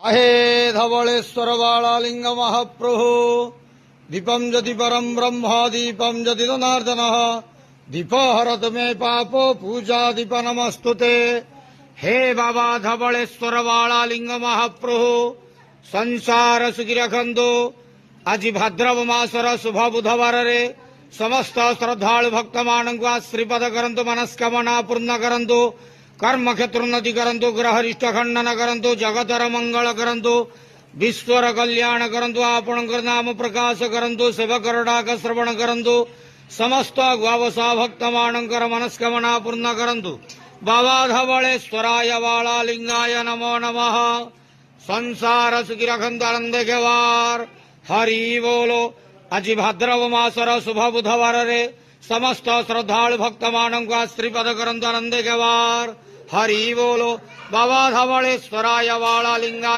आहे धवलेश्वर बालालिंग महाप्रभु दीपम जति परम ब्रह्म दीपम जति जनार्दन दीप हरत मे पापो पूजा दीप नमस्तुते। हे बाबा धवलेश्वर बालालिंग महाप्रभु संसार सुखी रखंतु। आज भाद्रव मासर शुभ बुधवार रे समस्त श्रद्धालु भक्त मानक आश्रीपद करंतु, मनस्कामना पूर्ण करंतु, कर्म क्षेत्रोन्नति करंतु, ग्रहरिष्ट खंडन करंतु, जगतर मंगल करंतु, विश्वर कल्याण करंतु, आपणकर नाम प्रकाश करंतु, सेवकर डाक श्रवण करंतु, समस्त ग्वावसा भक्त मानकर मनस्कामना पूर्ण करंतु। बाबा धवलेश्वराय बालालिंगाय नमो नमः। संसार सुखी रखंतु, आनंद केवार हरि बोलो। आज भाद्रव मासर शुभ बुधवार रे समस्त श्रद्धालु भक्त मानक आश्रीपद करंतु, आनंद केवार हरि बोलो। बाबा धवलेश्वराय बालालिंगाय